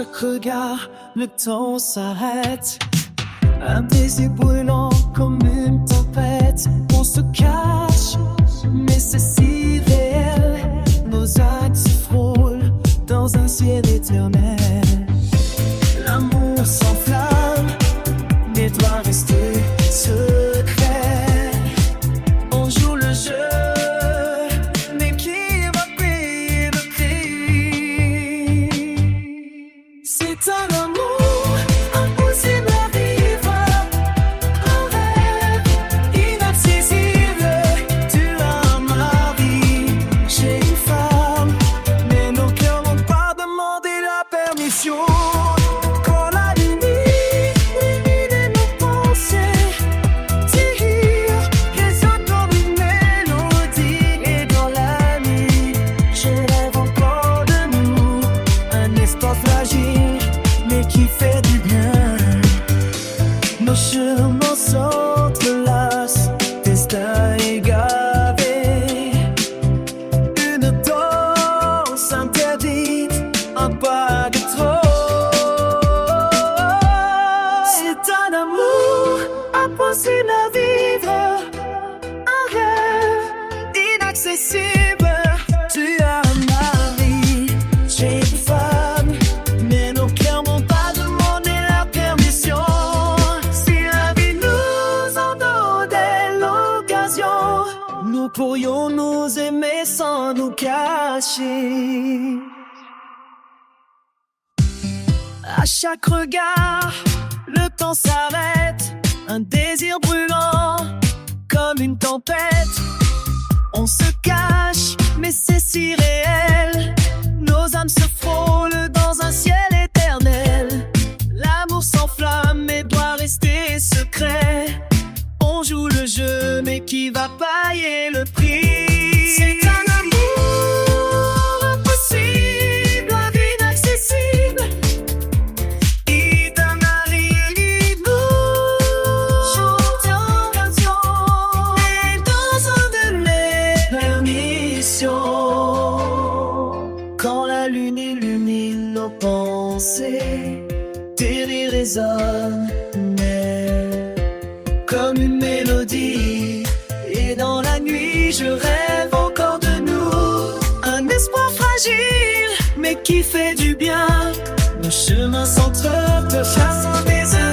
chaque regard, le temps s'arrête. Un désir brûlant comme une tempête. On se cache, mais c'est si réel. Nos actes se frôlent dans un ciel éternel. L'amour s'enflamme, mais doit rester secret. On joue le jeu, mais qui va payer le prix? C'est un amour impossible à vivre, un rêve inaccessible. Tu as un mari, j'ai une femme, mais nos cœurs n'ont pas demandé la permission. Quand la limite illumine nos pensées, tire, résonne comme une mélodie. Et dans la nuit, je rêve encore de nous, un espoir fragile, mais qui fait du bien. Nos chemins s'entrelacent, destin égaré. Une danse interdite, un pas de trop. C'est un amour impossible à vivre, un rêve inaccessible. Tu as un mari, j'ai une femme, mais nos cœurs n'ont pas demandé la permission. Si la vie nous en donnait l'occasion, nous pourrions nous aimer sans nous cacher. À chaque regard, le temps s'arrête. Un désir brûlant comme une tempête. On se cache, mais c'est si réel. Nos âmes se frôlent dans un ciel éternel. L'amour s'enflamme, mais doit rester secret. On joue le jeu, mais qui va payer le prix? C'est un amour impossible, inaccessible. Quand la lune illumine nos pensées, tes rires résonnent comme une mélodie. Et dans la nuit, je rêve encore de nous, un espoir fragile, mais qui fait du bien. Nos chemins s'entrechoquent, chassant des heures.